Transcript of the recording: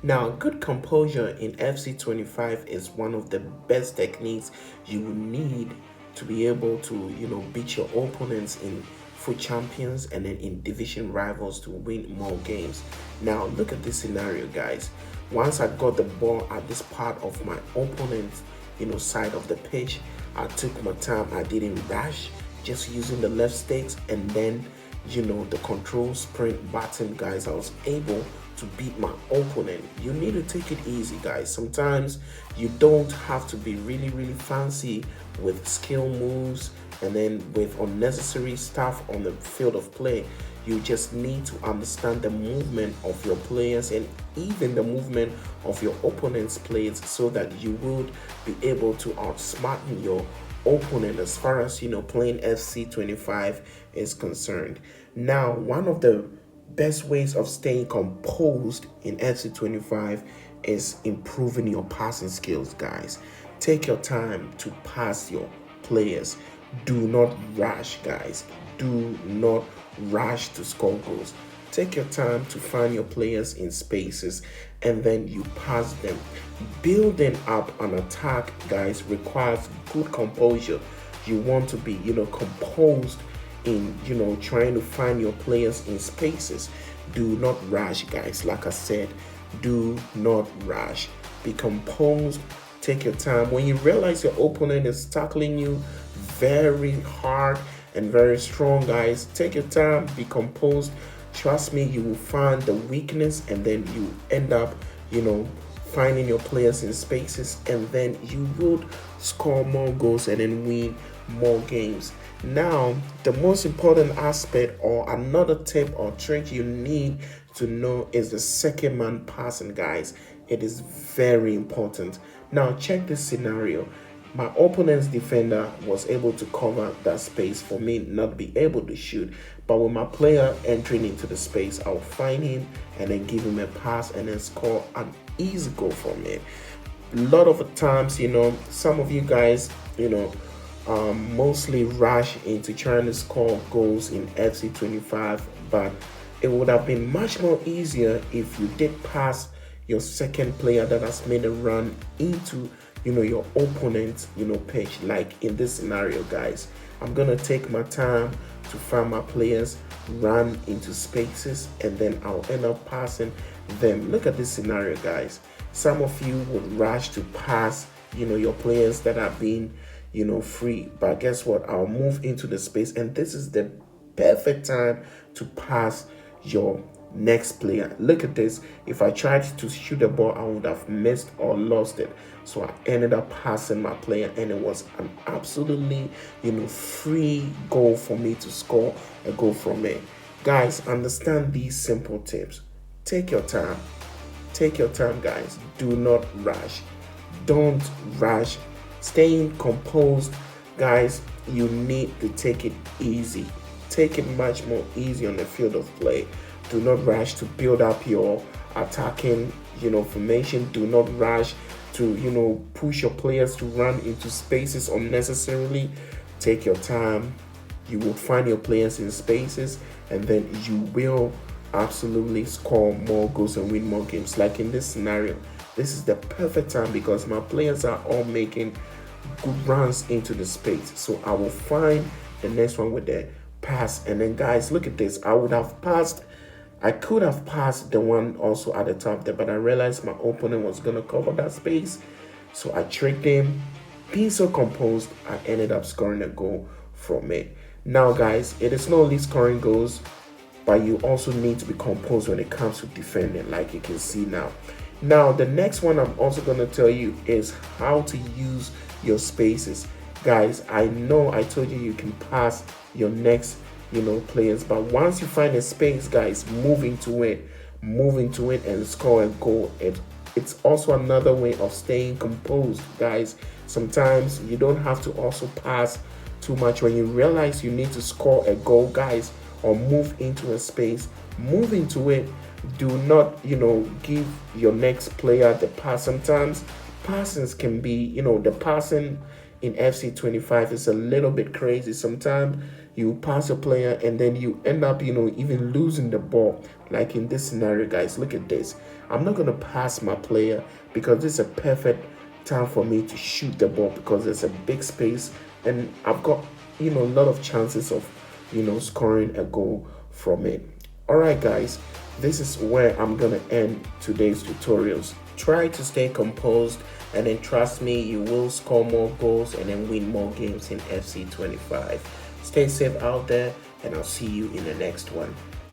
Now, good composure in FC25 is one of the best techniques you will need to be able to, beat your opponents in foot champions and then in division rivals to win more games. Now, look at this scenario, guys. Once I got the ball at this part of my opponent's, side of the pitch, I took my time. I didn't rush, just using the left sticks and then the control sprint button, guys. I was able to beat my opponent. You need to take it easy, guys. Sometimes you don't have to be really fancy with skill moves and then with unnecessary stuff on the field of play. You just need to understand the movement of your players and even the movement of your opponent's players so that you would be able to outsmart your opponent as far as playing FC25 is concerned. Now, one of the best ways of staying composed in FC25 is improving your passing skills, guys. Take your time to pass your players. Do not rush, guys. Do not rush to score goals. Take your time to find your players in spaces and then you pass them. Building up an attack, guys, requires good composure. You want to be, composed in, trying to find your players in spaces. Do not rush, guys. Like I said, do not rush. Be composed. Take your time. When you realize your opponent is tackling you very hard and very strong, guys, take your time. Be composed. Trust me, you will find the weakness and then you end up, finding your players in spaces and then you would score more goals and then win more games. Now, the most important aspect or another tip or trick you need to know is the second man passing, guys. It is very important. Now, check this scenario. My opponent's defender was able to cover that space for me not be able to shoot. But with my player entering into the space, I'll find him and then give him a pass and then score an easy goal for me. A lot of times, some of you guys, mostly rush into trying to score goals in FC25, but it would have been much more easier if you did pass your second player that has made a run into your opponent's pitch. Like in this scenario, guys, I'm gonna take my time to find my players, run into spaces, and then I'll end up passing them. Look at this scenario, guys. Some of you would rush to pass your players that are being free, but guess what? I'll move into the space and this is the perfect time to pass your next player. Look at this. If I tried to shoot the ball, I would have missed or lost it. So I ended up passing my player and it was an absolutely free goal for me to score a goal from it. Guys, understand these simple tips. Take your time. Take your time, guys. Do not rush. Don't rush. Staying composed, guys, you need to take it easy. Take it much more easy on the field of play. Do not rush to build up your attacking, formation. Do not rush to, push your players to run into spaces unnecessarily. Take your time. You will find your players in spaces and then you will absolutely score more goals and win more games. Like in this scenario, this is the perfect time because my players are all making good runs into the space. So I will find the next one with the pass. And then, guys, look at this. I could have passed the one also at the top there, but I realized my opponent was going to cover that space. So I tricked him. Being so composed, I ended up scoring a goal from it. Now, guys, it is not only scoring goals, but you also need to be composed when it comes to defending, like you can see now. Now, the next one I'm also going to tell you is how to use your spaces. Guys, I know I told you can pass your next players, but once you find a space, guys, move into it and score a goal. It's also another way of staying composed, guys. Sometimes you don't have to also pass too much. When you realize you need to score a goal, guys, or move into a space, move into it. Do not give your next player the pass. Sometimes passings can be the passing in FC25 is a little bit crazy. Sometimes you pass a player and then you end up, even losing the ball. Like in this scenario, guys, look at this. I'm not going to pass my player because this is a perfect time for me to shoot the ball because there's a big space and I've got, a lot of chances of, scoring a goal from it. All right, guys, this is where I'm going to end today's tutorials. Try to stay composed, and then trust me, you will score more goals and then win more games in FC25. Stay safe out there, and I'll see you in the next one.